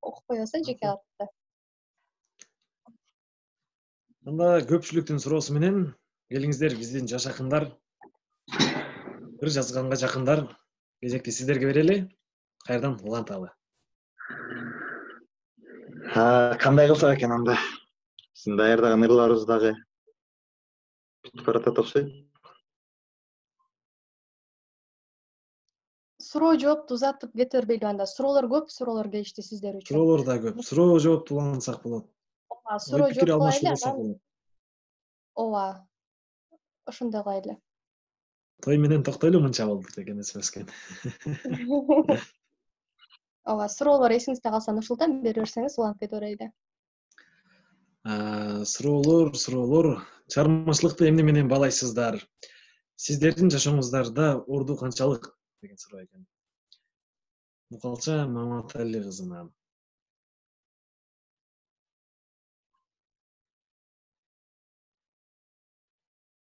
окуп коебуз жеке катта. Анда көпчүлүктүн суроосу менен келиңиздер биздин жаш акындар, ыр жазганга жакындар кезекти сиздерге берели. Кайрадан уланталы. Кандай кылсак экен анда? Биздин даярдаган ырларыбыз дагы бүтүп баратат окшойт. Суроо жоопту узатып кете бербейлиби анда? Суроолор көп, суроолор келишти сиздер үчүн. Суроолор да көп. Суроо жоопту улантсак болот. Суроо Ой-пикир жооп алмашуу кылайлы, кылсак анан болот. ооба. Ошондой кылайлы. Той менен токтойлу мынча болду деген эсмескен. Ооба, суроолор эсиңизде калса ушултан бере берсеңиз уланып кете берели. Суроолор. Чыгармачылыкты эмне менен баалайсыздар? Сиздердин жашооңуздарда орду канчалык деген суроо экен. Мукалча Маматали кызынан.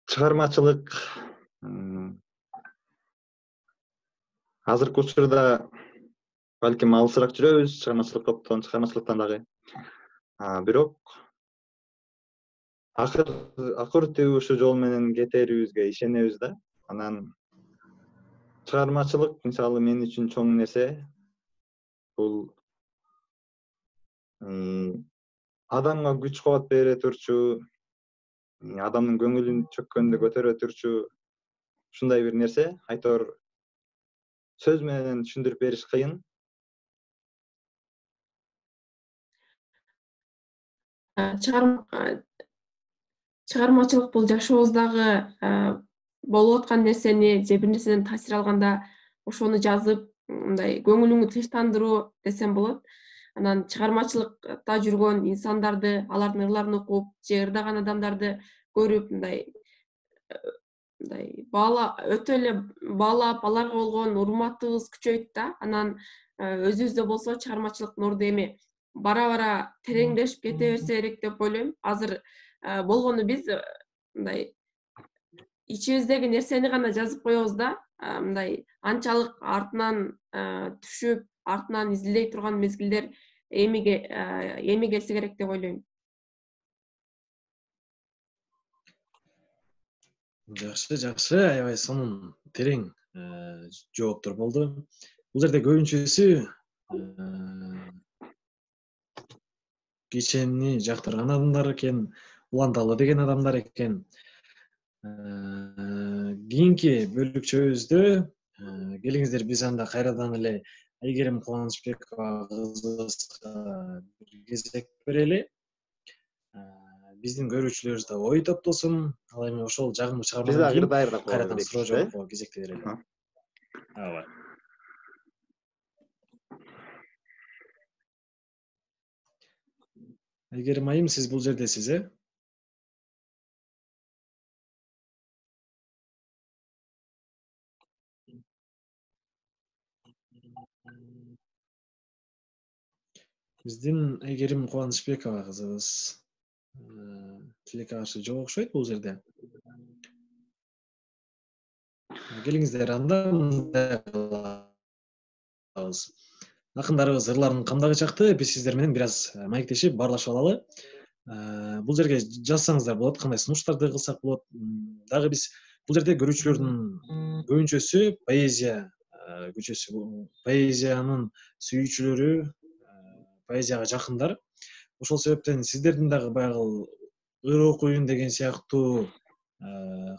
Чыгармачылык азыркы учурда балким алысыраак жүрөбүз, чыгармачылыктан дагы. Бирок акыр түбү ушу жол менен кетерибизге ишенебиз да. Анан чыгармачылык мисалы мен үчүн чоң нерсе. Бул адамга күч кубат бере турчу, адамдын көңүлүн чөккөндө көтөрө турчу ушундай бир нерсе. Айтор сөз менен түшүндүрүп бериш кыйын. Чыгармачылык бул жашообуздагы болуп аткан нерсени же бир нерседен таасир алганда ошону жазып, мындай көңүлүңдү тынчтандыруу десем болот. Анан чыгармачылыкта жүргөн инсандарды, алардын ырларын окуп, же ырдаган адамдарды көрүп, мындай өтө эле баалап, аларга болгон урматыбыз күчөйт да. Анан өзүбүздө болсо чыгармачылыктын орду эми бара тереңдешип кете берсе керек деп ойлойм. Азыр болгону биз мындай ичибиздеги нерсени гана жазып коебуз да. Мындай анчалык артынан түшүп, артынан изилдей турган мезгилдер эми келсе керек деп ойлойм. Жакшы, аябай сонун терең жооптор болду. Бул жерде көбүнчөсү кечени жактырган адамдар экен, уланталы деген адамдар экен. Кийинки бөлүкчөбүздө келиңиздер биз анда кайрадан эле Айгерим Кубанычбекова кызыбызга бир кезек берели. Биздин көрүүчүлөрүбүз да ой топтосун. Ал эми ошол жагымдуу чыгармадан кийин кайрадан суроо жоопко кезекти берели. Ооба. Айгерим айым, сиз бул жердесиз, Биздин Айгерим Кубанычбекова кызыбыз тилекке каршы жок окшойт бул жерде. Келиңиздер анда мындай кылабыз. Акындарыбыз ырларын камдагы чакты биз сиздер менен бир аз маектешип баарлашып алалы. Бул жерге жазсаңыздар болот, кандай сунуштарды кылсак болот. Дагы биз бул жерде көрүүчүлөрдүн көбүнчөсү поэзиянын сүйүүчүлөрү, поэзияга жакындар. Ошол себептен сиздердин дагы баягы ыр окуйун деген сыяктуу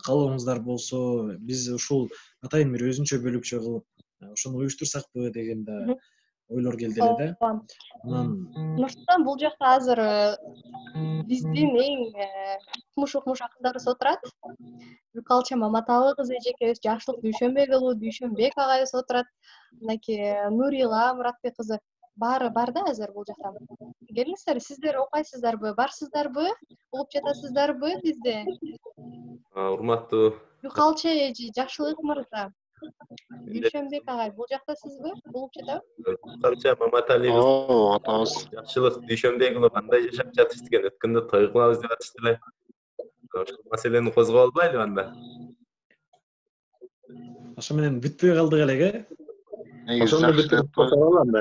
каалооңуздар болсо, биз ушул атайын бир өзүнчө бөлүкчө кылып ошону уюштурсакпы деген да ойлор келди эле да. Нурсултан, бул жакта азыр биздин эң укмуш акындарыбыз отурат. Мукалча Маматалы кызы эжекебиз, Жакшылык Дүйшөнбек агайыбыз отурат. Андан кийин Нурила Муратбек кызы баары бар да азыр бул жакта. Келиңиздер, сиздер окуйсуздарбы, барсыздарбы, угуп жатасыздарбы бизди? Урматтуу Мукалча эжи, Жакшылык мырза, Дүйшөнбек агай, бул жактасызбы? Угуп жатабы? Мукалча Маматалибыз. Атабыз. Жакшылык Дүйшөнбек уулу кандай жашап жатышты экен? Өткөндө той кылабыз деп атышты эле. Ошол маселени козгоп албайлыбы анда? Ошо менен бүтпөй калдык элек, Ошондо бүтүп калалы анда.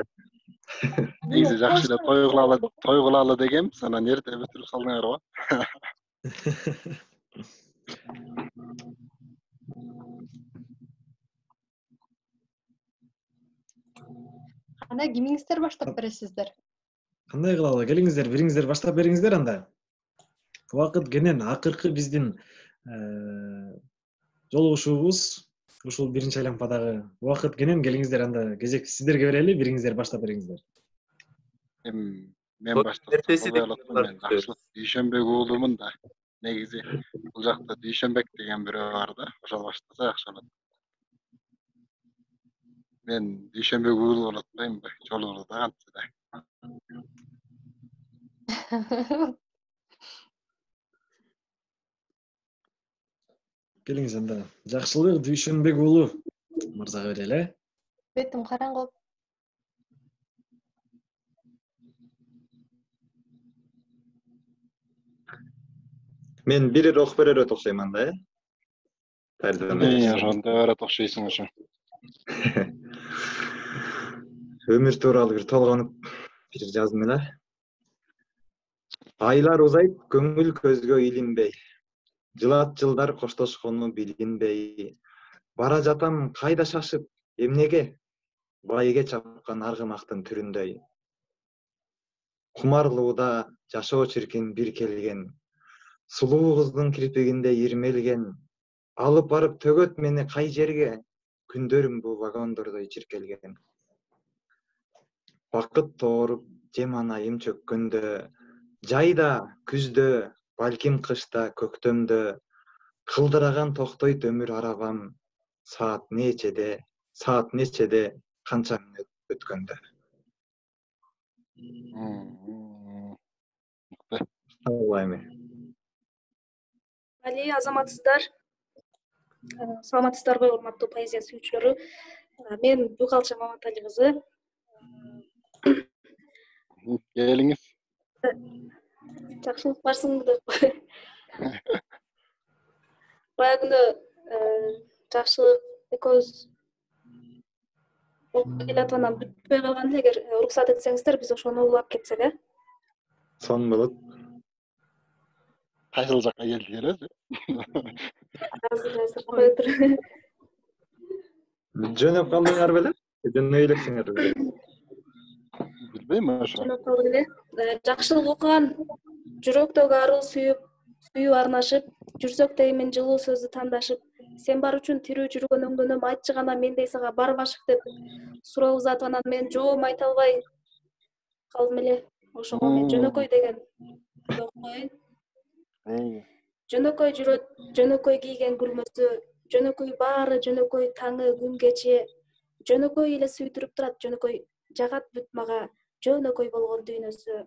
Негизи жакшы эле той кылалы дегенбиз, анан эрте бүтүрүп салдыңарбы? Кандай кимиңиздер баштап бересиздер? Кандай кылалы? Келиңиздер, бириңиздер баштап бериңиздер анда. Убакыт кенен акыркы биздин жолугушуубуз ушул биринчи айлампадагы убакыт кенен келиңиздер, анда кезек сиздерге берели, бириңиздер баштап бериңиздер. Мен баштасам болбой калат го, мен жакшылык Дүйшөнбек уулумун да. Негизи бул жакта Дүйшөнбек деген бирөө бар да, ошол баштаса жакшы болот. Мен Дүйшөнбек уулу болуп атпаймынбы? Жолубузда кантсе да. Келиңиз анда. Жакшылык Дүйшөнбек уулу мырзага берели. Бетим караңгы. Мен бирер окуп берер окшойм анда, Ошондой барат окшойсуң ошо. Өмүр тууралуу бир толгонуп бир жаздым эле. Айлар узайт көңүл көзгө илинбей. Жылат жылдар коштошкону билинбей. Бара жатам кайда шашып, эмнеге? Байге чапкан аргымактын түрүндөй. Кумарлууда жашоо чиркин бир келген. Сулуу кыздын кирпигинде ирмелген. Алып барып төгөт мени кай жерге? Күндөрүм бу вагондордой чиркелген. Бакыт тооруп жем анайым чөккөндө, жайда, күздө, балким кышта, көктөмдө, кылдыраган токтойт өмүр арабам, саат нечеде, канча мүнөт өткөндө. Али, азаматсыздар. Саламатсыздарбы, урматтуу поэзия сүйүүчүлөрү. Мен Бугалча Маматали кызы. Келиңиз. Жакшылык барсыңбы? Бая күнү жакшылык экөөбүз окуп келатып анан бүтпөй калган эле. Эгер уруксат этсеңиздер, биз ошону улап кетсек, Сон болот. Кайсыл жакка келдик эле? Азыр кое тур. Жөнөп калдыңар беле? Жөнөй элексиңер беле? Билбейм ошо. Жөнөп калдык эле. Жакшылык окуган жүрөктөгү аруу сүйүү арнашып, жүрсөк деймин жылуу сөздү тандашып, сен бар үчүн тирүү жүргөн өңдөнөм, айтчы гана мендей сага барбашык деп суроо узатып, анан мен жооп айта албай калдым эле. Ошого мен жөнөкөй деген окуйн. Жөнөкөй жүрөт, жөнөкөй кийген күлмөсү, жөнөкөй баары жөнөкөй таңы күн кечи, жөнөкөй эле сүйдүрүп турат, жөнөкөй жагат бүт мага, жөнөкөй болгон дүйнөсү,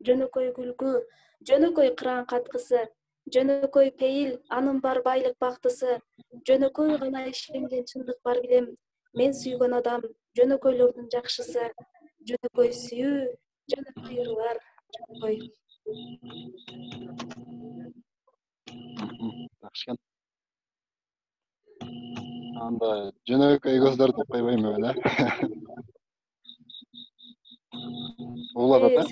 жөнөкөй күлкү, жөнөкөй кыраан каткысы, жөнөкөй пейил, анын бар байлык бактысы, жөнөкөй гана ишенген чындык бар билем, мен сүйгөн адам, жөнөкөйлөрдүн жакшысы, жөнөкөй сүйүү, жөнөкөй ырлар, жөнөкөй. Жакшы экен. Анда жөнөкөй көздөрдү койбойм мен, Улап ата.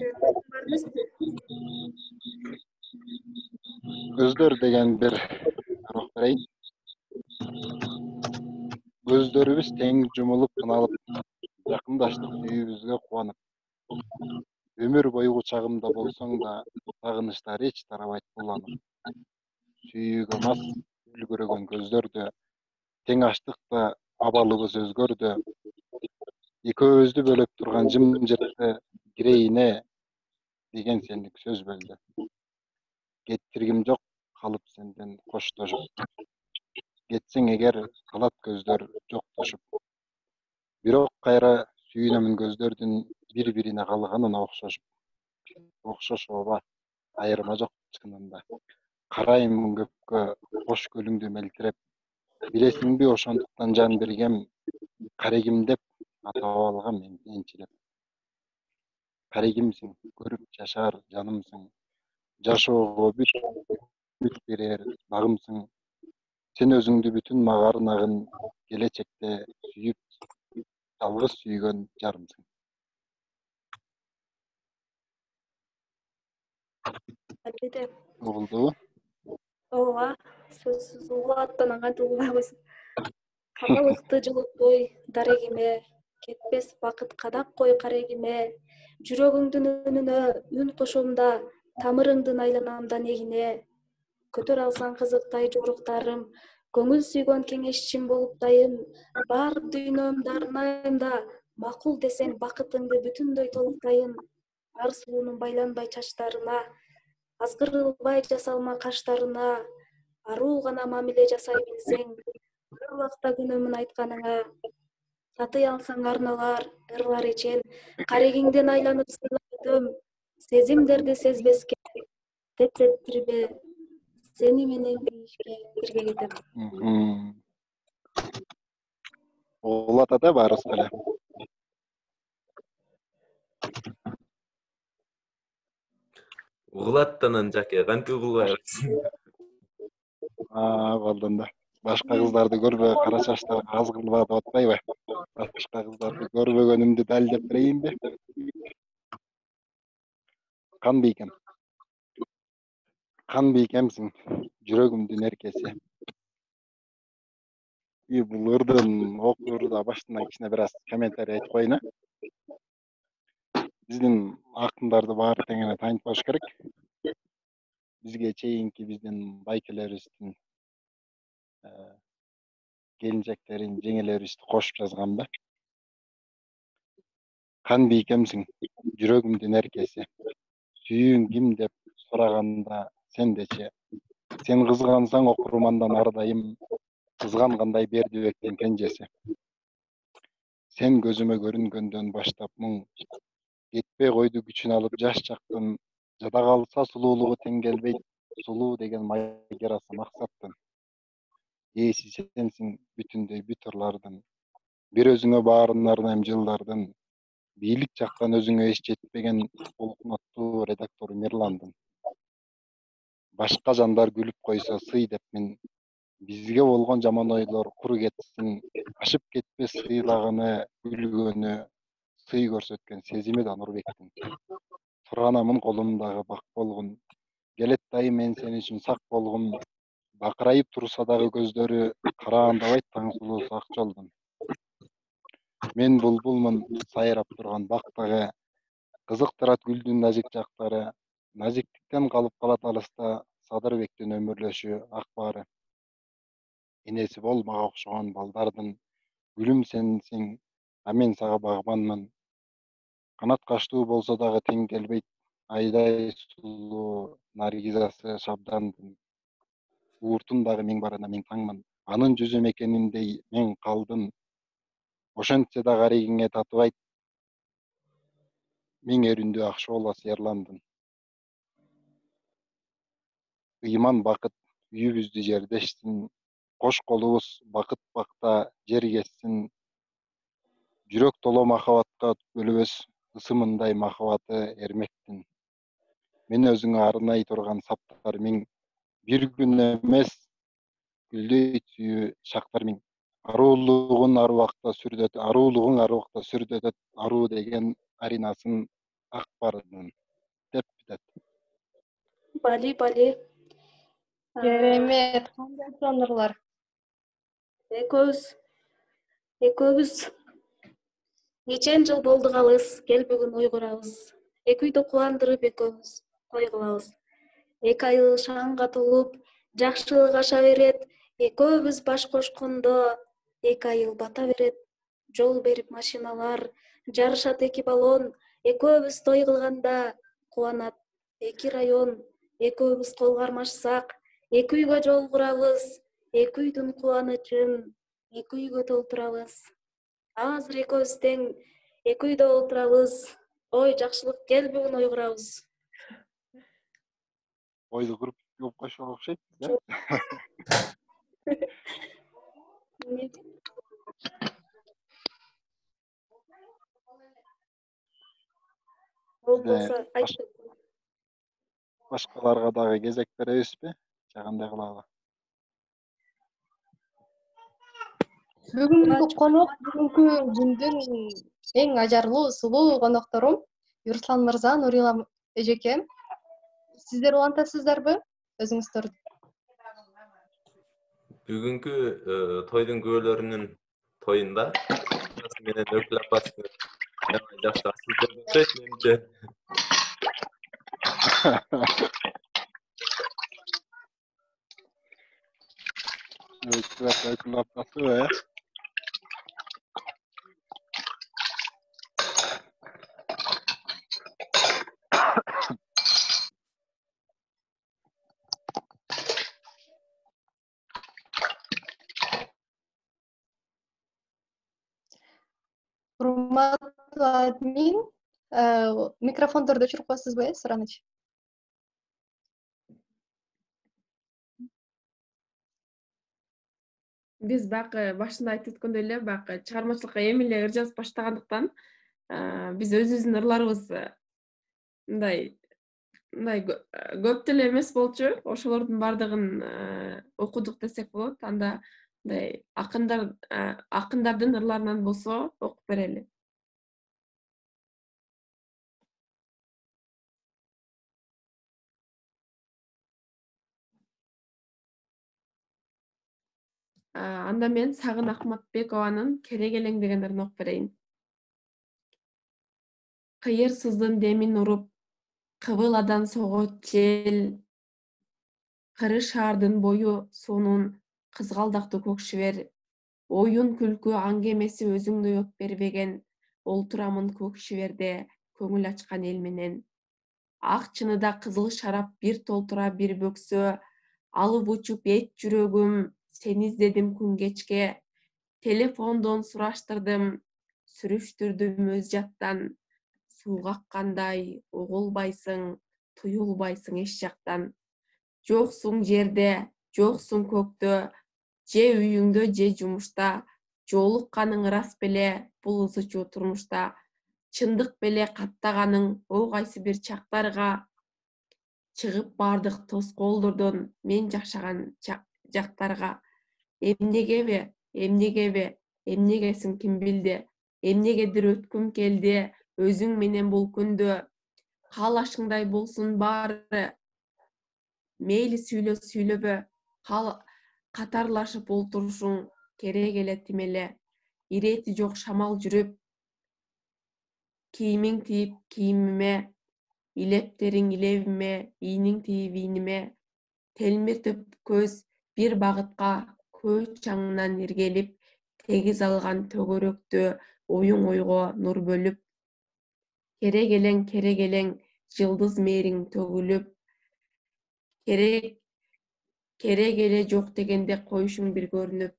Көздөр деген бир урок берейин. Көздөрүбүз тең жумулуп кыналып, жакындаштык сүйүүбүзгө кубанып. Өмүр бою кучагымда болсоң да, сагынычтар эч тарабайт буланып. Сүйүүгө мас үлгүрөгөн көздөрдү, тең ачтык да абалыбыз өзгөрдү. Экөөбүздү бөлөп турган жымжыртты кирейине деген сендик сөз бөлдү. Кеттиргим жок калып сенден коштошуп. Кетсең эгер калат көздөр жоктошуп. Бирок кайра сүйүнөмүн көздөрдүн бири-бирине калганына окшошуп. Окшош ооба, айырма жок чынында. Караймын көпкө кош көлүңдү мелтиреп. Билесиңби ошондуктан жан бергем, карегим деп атап алгам энчилеп. Карегимсиң, көрүп жашар жанымсың. Жашоого бүт берер багымсың. Сен өзүңдү бүтүн мага арнагын, келечекте сүйүп, жалгыз сүйгөн жарымсың. Эде. Угулдубу? Ооба, сөзсүз угулаттан кантип угулай койсун. Каналыкты жылытпой дарегиме, кетпес бакыт кадап кой карегиме, жүрөгүңдүн үнүнө үн кошом да, тамырыңдын айланамда негине. Көтөр алсаң кызыктай жоруктарым, көңүл сүйгөн кеңешчим болуп дайым, бар дүйнөмдү арнайм да, макул десең бакытыңды бүтүндөй толуктайым. Ар сулуунун байланбай чачтарына, азгырылбай жасалма каштарына, аруу гана мамиле жасай билсең, ар убакта күнөмүн айтканыңа, татый алсаң арналар, ырлар ичен, карегиңден айланып сыйлап сезимдерди сезбеске, тепсеттирбе, сени менен бийишке бирге кетем. Угулат ата барыбыз эле. Угулаттанан жаке кантип угулбай атасың? Балдан да. Башка кыздарды көрбөй кара чачтарга азгырылып атып атпайбы? Башка кыздарды көрбөгөнүмдү далилдеп берейинби? Кан бийкем. Кан бийкемсиң, жүрөгүмдүн эркеси. Бул ырдын окуурда баштынан кичине бир аз комментарий айтып коеюн. Биздин акындарды баары тең эле таанытпаш керек. Бизге чейинки биздин байкелерибиздин келинчектерин, жеңелерибизди кошуп жазган да. Кан бийкемсиң, жүрөгүмдүн эркеси. Сүйүүң ким деп сураганда сен дечи. Сен кызгансаң окурмандан ардайым, кызгангандай Бердибектин кенжеси. Сен көзүмө көрүнгөндөн баштап муң, кетпей койду күчүн алып жаш жактын, жада калса сулуулугу тең келбейт, сулуу деген майгерасы максаттын. Ээси сенсиң бүтүндөй бүт ырлардын, бир өзүңө баарын арнайм жылдардын, бийлик жактан өзүңө эч жетпеген улукматтуу редактор Мирландын. Башка жандар күлүп койсо сый деп мен, бизге болгон жаман ойлор куру кетсин, ашып кетпес сыйлаганы, күлгөнү, сый көрсөткөн сезими да Нурбектин. Туранамын колумдагы бак болгун, келет дайым мен сен үчүн сак болгун, бакырайып турса дагы көздөрү, караандабайт таң сулуусу ак жолдон. Мен булбулмун сайрап турган бактагы, кызыктырат гүлдүн назик жактары, назиктиктен калып калат алыста Садырбектин өмүрлөшү ак баары. Энеси бол мага окшогон балдардын, гүлүм сенсиң, а мен сага багбанмын. Канат качтуу болсо дагы тең келбейт, айдай сулуу Наргизасы Шабдандын. Ууртун дагы миң барына миң таңмын, анын жүзү мекениндей мен калдым. Ошентсе да карегиңе татыбайт, миң өрүндү ак шоола сыярландын. Ыйман бакыт үйүбүздү жердештин, кош колубуз бакыт бакта жер кессин. Жүрөк толо махабатка бөлөбөз, ысымындай махабаты эрмектин. Мен өзүңө арнай турган саптар миң, бир күн эмес, гүлдөйт сүйүү шактар миң. Аруулугуң ар убакта сүрдөтөт, аруу деген аринасын ак бардын деп битет. Бали. Керемет, кандай сонурлар. Экөөбүз нечен жыл болду калыс, кел бүгүн ой курабыз. Эки үйдү кубандырып экөөбүз той кылабыз. 2 айыл шаңга толуп, жакшылык аша берет. Экөөбүз баш кошкондо 2 айыл бата берет. Жол берип машиналар, жарышат 2 баллон. Экөөбүз той кылганда кубанат 2 район. Экөөбүз кол кармашсак, 2 үйгө жол курабыз. 2 үйдүн кубанычын 2 үйгө толтурабыз. Азыр экөөбүз тең 2 үйдө отурабыз. Ой, жакшылык, кел бүгүн ой курабыз. Ойду куруп жооп койшого окшойт да. Болбосо айтып. Башкаларга дагы кезек беребизби? Же кандай кылалы? Бүгүнкү конок, бүгүнкү күндүн эң ажарлуу, сулуу конокторум Юруслан мырза, Нурила эжекем. Сиздер улантасыздарбы өзүңүздөр? Бүгүнкү тойдун күбөлөрүнүн тоюнда менен Өкүл апасы жакшы асылдап өтөт менимче. Өкүл апасы Урматтуу админ, микрофондорду өчүрүп коесузбу, Сураныч? Биз баягы башында айтып өткөндөй эле баягы чыгармачылыкка эми эле ыр жазып баштагандыктан биз өзүбүздүн ырларыбыз мындай көп деле эмес болчу. Ошолордун баардыгын окудук десек болот. Анда мындай акындардын ырларынан болсо окуп берели. Анда мен Сагын Акматбекованын Керек элең деген ырын окуп берейин. Кыйырсыздын демин уруп, кыбыладан согот жел. Кыры шаардын бою суунун кызгалдактуу көк шибер. Оюн күлкү аң эмеси өзүңдөй от бербеген. Олтурамын көк шиберде көңүл ачкан эл менен. Ак чыныда кызыл шарап бир толтура бир бөксө. Алып учуп эт жүрөгүм, сени издедим күн кечке. Телефондон сураштырдым, сүрүштүрдүм өз жаттан. Суу каккандай угулбайсың, туюлбайсың эч жактан. Жоксуң жерде, жоксуң көктө, же үйүңдө, же жумушта. Жолукканың ырас беле, бул ызы чуу турмушта. Чындык беле каттаганың о кайсы бир чактарга. Чыгып бардык тоскоолдордон мен жашаган жактарга. Эмнегесиң ким билди? Эмнегедир өткүм келди, өзүң менен бул күндө. Каалашыңдай болсун баары. Мейли сүйлө сүйлөбө, катарлашып олтурушуң керек эле тим эле. Ирети жок шамал жүрүп, кийимиң тийип кийимиме, илептериң илебиме, ийниң тийип ийниме. Телмиртип көз бир багытка, көө чаңынан иргелип, тегиз алган төгөрөктү оюң ойго нур бөлүп. Керек элең, жылдыз мээриң төгүлүп. Керек эле жок дегенде коюшуң бир көрүнүп.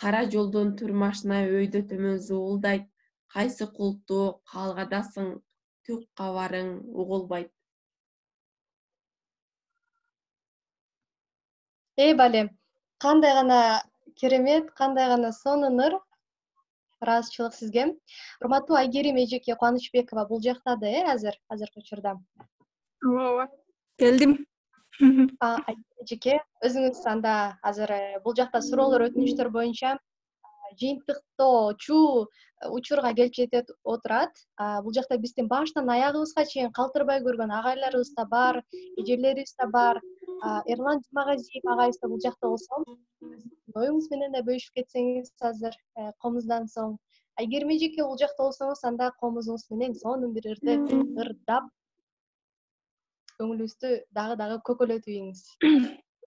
Кара жолдон түр машина өйдө төмөн зуулдайт. Кайсы кулуптуу калгадасың, түк кабарың угулбайт. Бале, кандай гана керемет, кандай гана сонун ыр. Ыраазычылык сизге. Урматтуу Айгерим эжеке Кубанычбекова бул жактады азыркы учурда. Ооба, келдим. Эжеке, өзүңүз анда азыр бул жакта суроолор, өтүнүчтөр боюнча жыйынтыктоочу учурга келип жетип отурат. Бул жакта биздин баштан аягыбызга чейин калтырбай көргөн агайларыбыз да бар, эжелерибиз да бар. Эрлан Жумагазиев агайыбыз да бул жакта болсо, оюңуз менен да бөлүшүп кетсеңиз азыр комуздан соң. Айгерим эжеке бул жакта болсоңуз, анда комузуңуз менен сонун бир ырды ырдап, көңүлүбүздү дагы көкөлөтүп ийиңиз.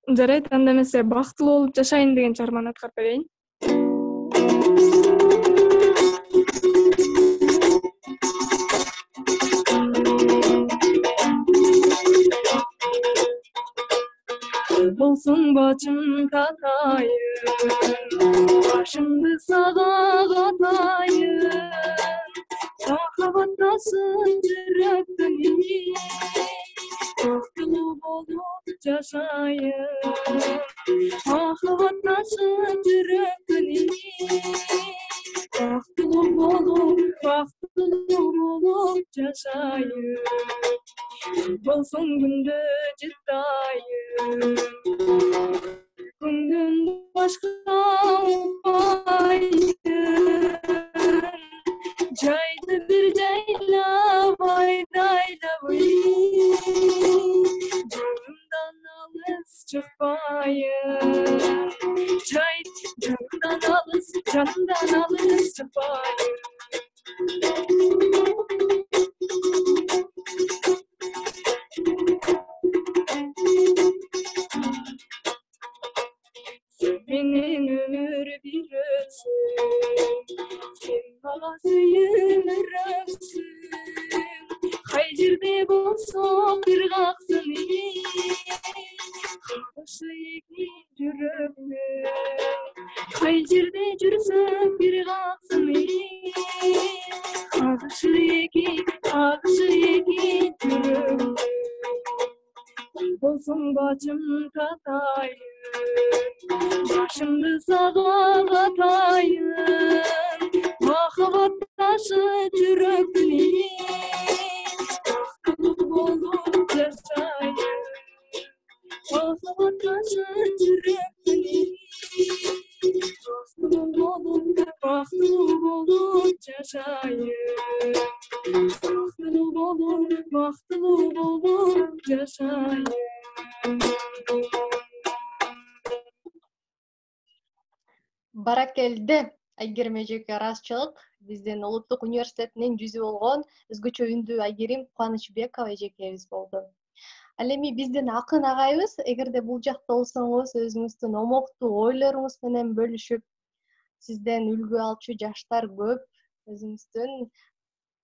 Жарайт, анда эмесе бактылуу болуп жашайын деген чыгарманы аткарып берейин. Болсун бачым татайын, башымды сага катайын. Махабаттасын жүрөктүн ини, бактылуу болуп жашайын. Махабаттасын жүрөктүн ини, бактылуу болуп жашайын. Болсун күндө жыттайын, күндөн башка укпайын. Жайды бир жайлап айдайлап жерде болсок бир каксын кайгышы эки жүрөгүм кай жерде жүрсөң бир каксын кагышы эки жүрөгүм болсоң бачым татайын башымды сага катайын махаббат ташы жүрөктүн бактылуу болуп жашайын махаббат ташы жүрөктүн бактылуу болуп жашайын бактылуу болуп жашайын. Баракелде Айгерим эжеке, ыраазычылык. Биздин Улуттук университетинин жүзү болгон өзгөчө үндүү Айгерим Кубанычбекова эжекебиз болду. Ал эми биздин акын агайыбыз, эгерде бул жакта болсоңуз, өзүңүздүн омоктуу ойлоруңуз менен бөлүшүп, сизден үлгү алчу жаштар көп, өзүңүздүн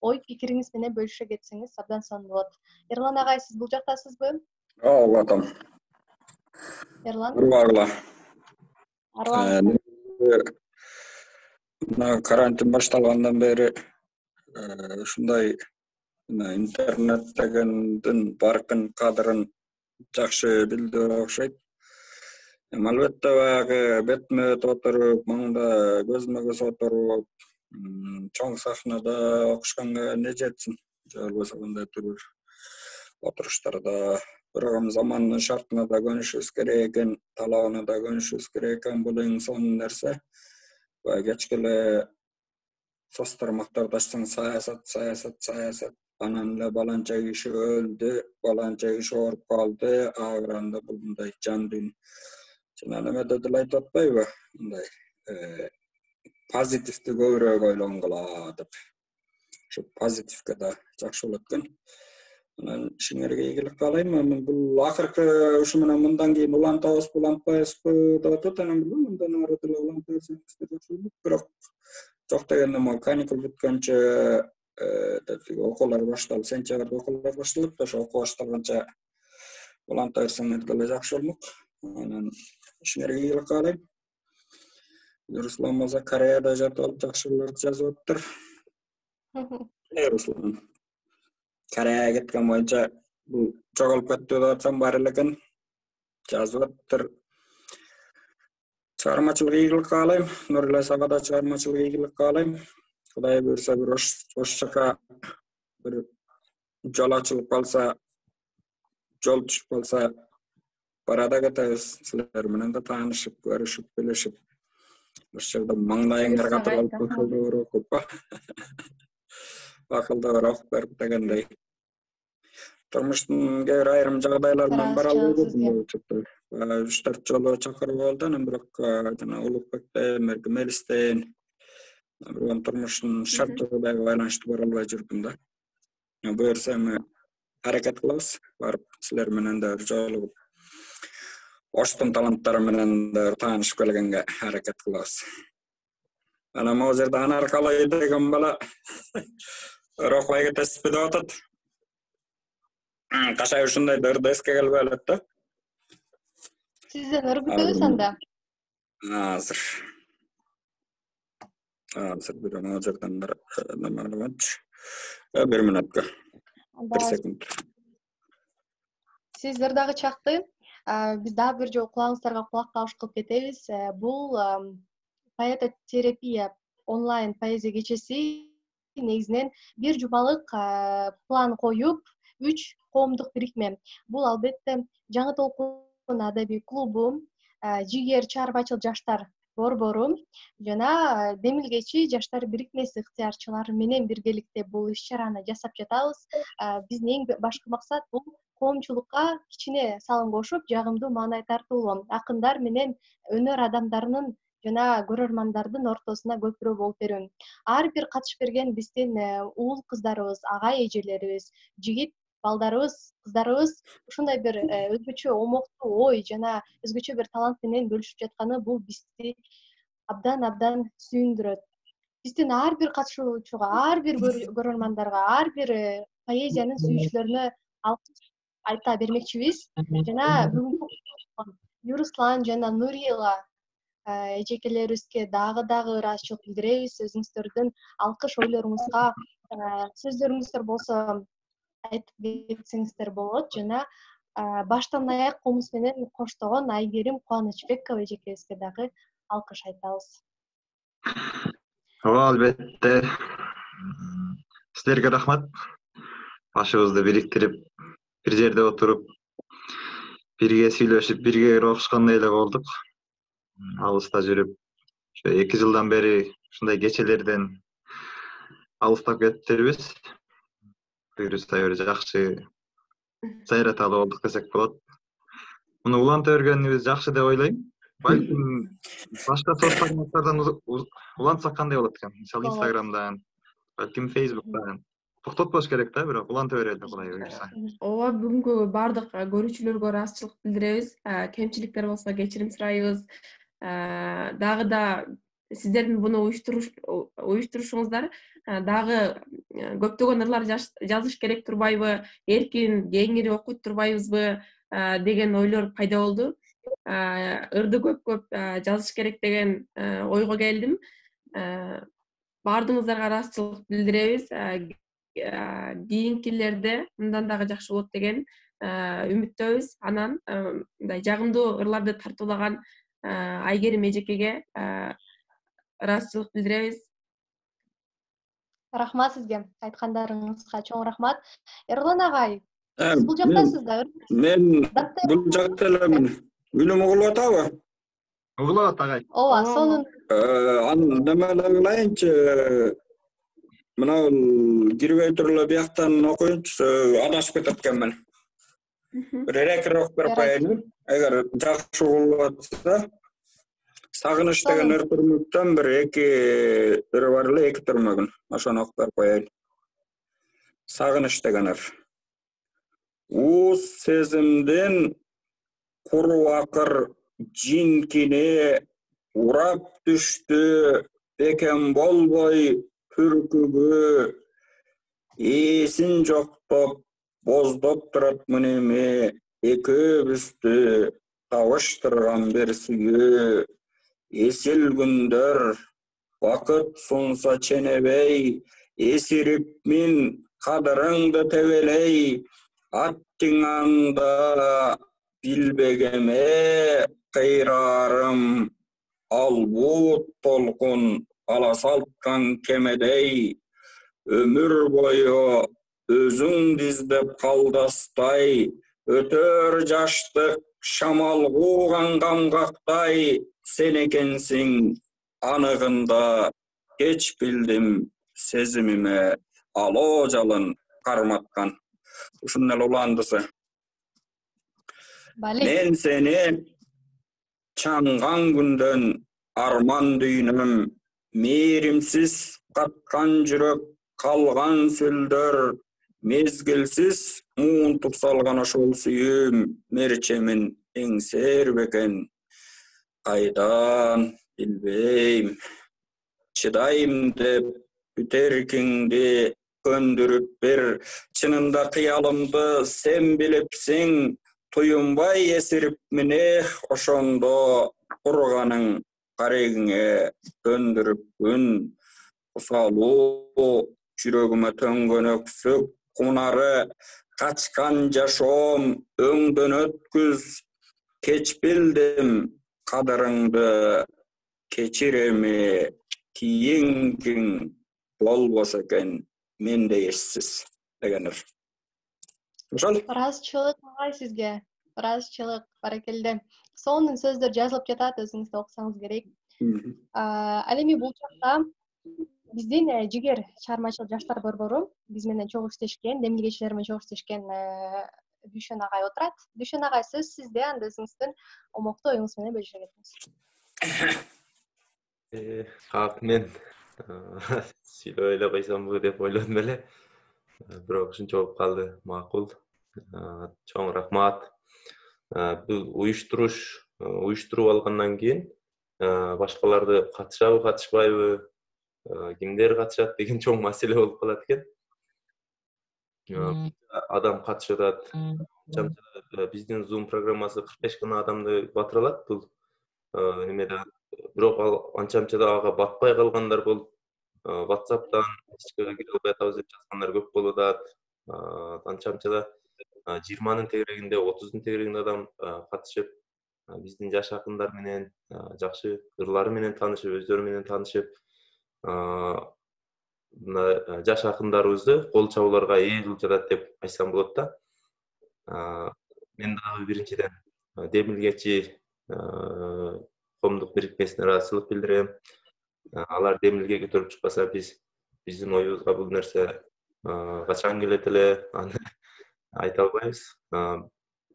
ой пикириңиз менен бөлүшө кетсеңиз абдан сонун болот. Эрлан агай, сиз бул жактасызбы? Ооба атам. Эрлан? Арбагыла. Арбаңыз. Мына карантин башталгандан бери ушундай интернет дегендин баркын кадырын жакшы билди окшойт. Албетте баягы бетме бет отуруп, маңда көзмө көз отуруп, чоң сахнада окушканга эмне жетсин? Же болбосо кандай бир отуруштарда. Бирок замандын шартына да көнүшүбүз керек экен, талабына да көнүшүбүз керек экен. Бул эң сонун нерсе. Кечке эле соцтор мактап ачсаң саясат. Анан эле баланча киши өлдү, баланча киши ооруп калды, агыранда бул мындай жандын. Жана немеде деле айтып атпайбы? Мындай позитивди көбүрөөк ойлонгула деп. Ошо позитивге да жакшы болот экен. Анан ишиңерге ийгилик каалайм. Мен бул акыркы ушу менен мындан кийин улантабызбы, улантпайбызбы деп атат. Анан билбейм, мындан ары деле уланта берсеңиз жакшы болот. Бирок жок дегенде могу каникул бүткөнчө окуулар башталып, сентябрда окуулар башталат. Ошо окуу башталганча уланта берсеңер деле жакшы болмок. Анан ишиңерге ийгилик каалайм. Руслан мырза Кореяда жатып жакшыларды жазып атыптыр. Руслан Кореяга кеткен боюнча бул жоголуп кетти деп атсам бар эле экен. Жазып атыптыр. Чыгармачылык ийгилик каалайм. Нуриле сага да чыгармачылык ийгилик каалайм. Кудай буйрса бир ош жака бир жол ачылып калса, жол түшүп калса барада кетебиз. Силер менен да таанышып, көрүшүп, билишип. Ош жерде маңдайыңарга туралып акылды окуп ба. Акылды окуп берип дегендей. Турмуштун кээ бир айрым жагдайлар менен бара албайбыз. 3-4 жолу чакырып алды, анан бирок жана Улукбектен, Мелистен бирок турмуштун шарттарына байланыштуу бара албай жүрдүм да. Буюрса эми аракет кылабыз, барып силер менен да жолугуп Оштун таланттары менен да таанышып келгенге аракет кылабыз. Анан могу жерде Анаркалай деген бала окубай кетесизби деп атат. Кашай ушундай дырды эске келбей элет да. Сизден өргүтөбүз анда. Азыр бир могу жерден немалабанчы. 1 минутка. 1 секунд. Сиздер дагы чакты. Биз дагы бир жолу кулагыңыздарга кулак кабыш кылып кетебиз. Бул поэтотерапия онлайн поэзия кечеси негизинен бир жумалык план коюп, 3 коомдук бирикме. Бул албетте Жаңы толкун адабий клубу, Жигер чыгармачыл жаштар борбору жана Демилгечи жаштар бирикмеси ыктыярчылары менен биргеликте бул иш-чараны жасап жатабыз. Биздин эң башкы максат бул коомчулукка кичине салым кошуп, жагымдуу маанай тартуулоо. Акындар менен өнөр адамдарынын жана көрөрмандардын ортосуна көпүрө болуп берүү. Ар бир катышып берген биздин уул кыздарыбыз, агай эжелерибиз, жигит балдарыбыз, кыздарыбыз ушундай бир өзгөчө омоктуу ой жана өзгөчө бир талант менен бөлүшүп жатканы бул бизди абдан сүйүндүрөт. Биздин ар бир катышуучуга, ар бир көрөрмандарга, ар бир поэзиянын сүйүүчүлөрүнө алкыш айта бермекчибиз. Жана бүгүнкү Юруслан жана Нурила эжекелерибизге дагы ыраазычылык билдиребиз. Өзүңүздөрдүн алкыш ойлоруңузга сөздөрүңүздөр болсо айтып кетсеңиздер болот. Жана баштан аяк комуз менен коштогон Айгерим Кубанычбекова эжекебизге дагы алкыш айтабыз. Ооба, албетте. Силерге рахмат. Башыбызды бириктирип, бир жерде отуруп, бирге сүйлөшүп, бирге окушкандай эле болдук. Алыста жүрүп, ошо 2 жылдан бери ушундай кечелерден алыстап кетиптирбиз. Буюрса бир жакшы сайраталы болдук десек болот. Муну уланта өргөнүбүз жакшы деп ойлойм. Балким башка соцтардан улантсак кандай болот экен? Мисалы Instagramдан, балким Facebook'tan. Токтотпош керек да, бирок уланта берели кулай буюрса. Ооба, бүгүнкү бардык көрүүчүлөргө ыраазычылык билдиребиз. Кемчиликтер болсо кечирим сурайбыз. Дагы да сиздердин буну уюштурушуңуздар дагы көптөгөн ырлар жазыш керек турбайбы, эркин, кеңири окуйт турбайбызбы деген ойлор пайда болду. Ырды көп жазыш керек деген ойго келдим. Баардыгыңыздарга ыраазычылык билдиребиз. Кийинкилерде мындан дагы жакшы болот деген үмүттөбүз. Анан мындай жагымдуу ырларды тартуулаган Айгерим эжекеге ыраазычылык билдиребиз. Рахмат сизге, айткандарыңызга чоң рахмат. Эрлан агай, сиз бул жактасыз да? Мен бул жакта элемин. Үнүм угулуп атабы? Угулуп атат агай. Ооба, сонун. Неме кылайынчы, мына кирбей турула бияктан окуйунчу, адашып кетет экенмин. Бир эрекир окуп берип коеюн. Эгер жакшы угулуп атса, сагыныч деген ыр түрмөктөн бир 2 ыры бар эле, 2 түрмөгүн. Ошону окуп берип коеюн. Сагыныч деген ыр. Уус сезимдин курубакыр жинкине урап түштү, бекем болбой түркүгө, эсин жоктоп боздоп турат мынеме, экөөбүздү табыштырган бир сүйөө. Эсил күндөр бакыт сунса ченебей, эсирипмин кадырыңды тебелей, аттыңанда билбегеме кыйрарым, албут толкун аласалткан кемедей, өмүр бою өзүң диздеп калдастай, өтөр жаштык шамал кууган камгактай, сен экенсиң аныгында кеч билдим сезимиме алоо жалын карматкан. Ушун эле уландысы. Мен сени чаңган күндөн арман дүйнөм, мээримсиз каткан жүрөк калган сүлдөр, мезгилсиз муунтуп салган ошол сүйүүм, мерчемин эңсер бекен. Кайдан билбейм, чыдайм деп үтеркиңди көндүрүп бир, чынында кыялымды сен билипсиң, туюнбай эсирипмин ошондо, курганың карегиңе көндүрүппүн. Кусалуу жүрөгүмө төнгөн өксүк кунары, качкан жашоом өңдөн өткүз, кеч билдим кадырыңды, кечиреми кийингиң болбосо экен менде эссиз дегенdir. Ошол. Ыраазычылык агай сизге. Ыраазычылык, баракелде. Сонун сөздөр жазылып жатат, өзүңүз да окусаңыз керек. Ал эми бул жакта биздин жигер чыгармачыл жаштар борбору биз менен чогуу иштешкен, демилгечилер менен чогуу иштешкен Дүйшөн агай отурат. Дүйшөн агай, сөз сизде, анда өзүңүздүн омоктуу оюңуз менен бөлүшө кетиңиз. Кап мен сүйлөй эле койсомбу деп ойлодум эле. Бирок ушунча болуп калды. Макул. Чоң рахмат. Бул уюштуруп алгандан кийин башкаларды катышабы, катышпайбы, кимдер катышат деген чоң маселе болуп калат экен. адам катышып атат. Биздин Zoom программасы 45 гана адамды батыра алат бул немеде. Бирок ал анча-мынча да ага батпай калгандар болуп, WhatsApp'тан ичкиге кире албай атабыз деп жазгандар көп болуп атат. Анча-мынча да 20-нын тегерегинде, 30-дун тегерегинде адам катышып, биздин жаш акындар менен жакшы ырлары менен таанышып, өздөрү менен таанышып, мына жаш акындарыбызды кол чабууларга ээ кылып жатат деп айтсам болот да. Мен дагы биринчиден Демилгечи коомдук бирикмесине ыраазычылык билдирем. Алар Демилге көтөрүп чыкпаса, биздин оюбузга бул нерсе качан келет эле, аны айта албайбыз.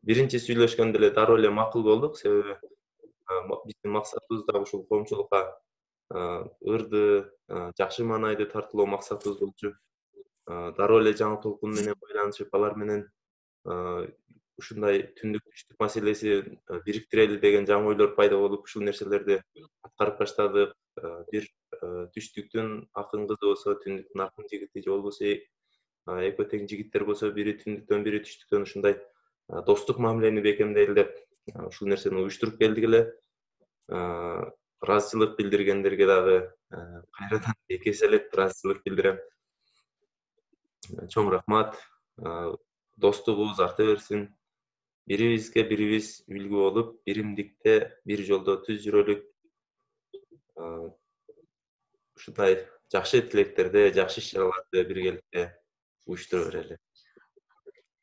Биринчи сүйлөшкөндө эле дароо эле макул болдук, себеби биздин максатыбыз да ушул коомчулукка ырды, жакшы маанайды тартуулоо максатыбыз болчу. Дароо эле жаңы толкун менен байланышып, алар менен ушундай түндүк түштүк маселеси бириктирели деген жаңы ойлор пайда болуп, ушул нерселерди аткарып баштадык. Бир түштүктүн акын кызы болсо, түндүктүн акын жигити же болбосо экөө тең жигиттер болсо, бири түндүктөн, бири түштүктөн ушундай достук мамилени бекемдейли деп ушул нерсени уюштуруп келдик эле. Ыраазычылык билдиргендерге дагы кайрадан эки эселеп ыраазычылык билдирем. Чоң рахмат. Достугубуз арта берсин. Бирибизге бирибиз үлгү болуп, биримдикте, бир жолдо түз жүрөлүк. Ушундай жакшы тилектерди, жакшы иш-чараларды биргеликте уюштура берели.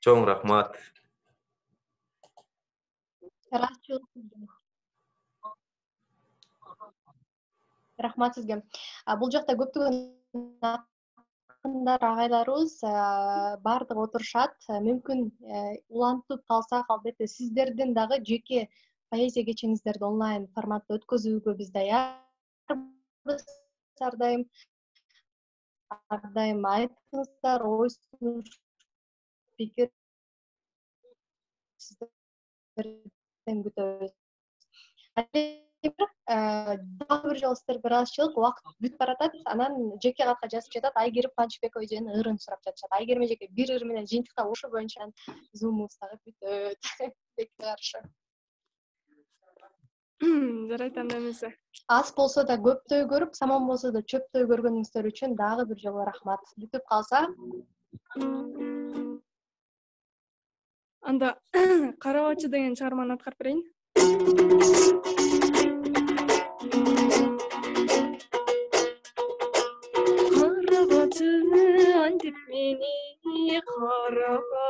Чоң рахмат. Рахмат сизге. Бул жакта көптөгөн акындар, агайларыбыз баардыгы отурушат. Мүмкүн улантып калсак, албетте сиздердин дагы жеке поэзия кечиңиздерди онлайн форматта өткөзүүгө биз даярбыз. Ар дайым айтыңыздар, ой сунуш, пикир сиздерден күтөбүз. Дагы бир жолу сиздерге ыраазычылык, убакыт бүтүп баратат. Анан жеке катка жазып жатат. Айгерим Канчыбек эженин ырын сурап жатышат. Айгерим эжеге бир ыр менен жыйынтыктап ошо боюнча зумубуз дагы бүтөт. Бекке каршы. Жарайт, анда эмесе. Аз болсо да көптөй көрүп, самон болсо да чөптөй көргөнүңүздөр үчүн дагы бир жолу рахмат. Бүтүп калса, анда Карабачы деген чыгарманы аткарып берейин. Карабачы антип мени караба,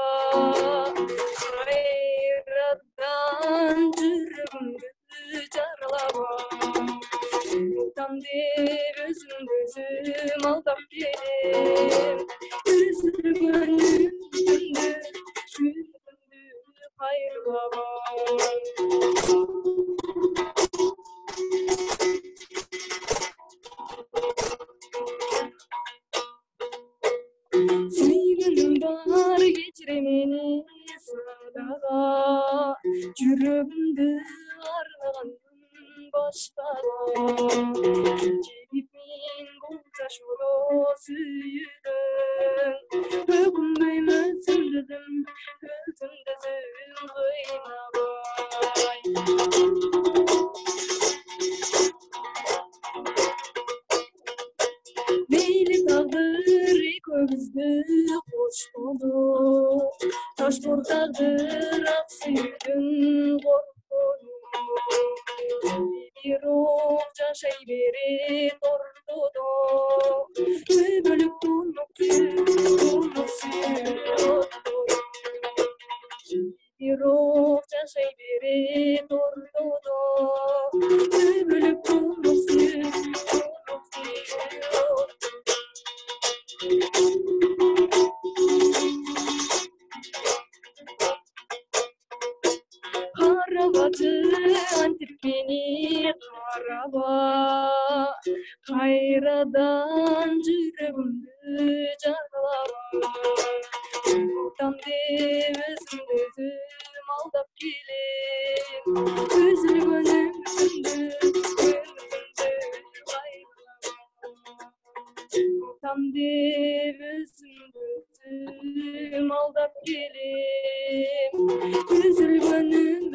кайрадан жүрөгүмдү жаралаба. Там деп өзүмдү өзүм алдап келем, üzülgönlümdü, hayırlama. Süygünüm var geçire meni sadaga, жүрөгүмдү арлаган баштага. Жигитмин бул жашоодо сүйүдүм, өкүнбөй өзүмдүзүм кыйнабай. Мейли тагдыр экөөбүздү коштоду, ташбор тагдыр ак сүйүүдүн коркону. Бирок жашай берет ортодо, өбөлүк тунук бирок жашай берет ортодо, өбөлүк тунук Карабачы антип мени караба, кайрадан жүрөгүмдү жаралаба. Там деп өзүмдү өзүм алдап келем, üzülгөнүмдү hayırlama. Tam деп өзүмдү өзүм dilim, üzülgönüm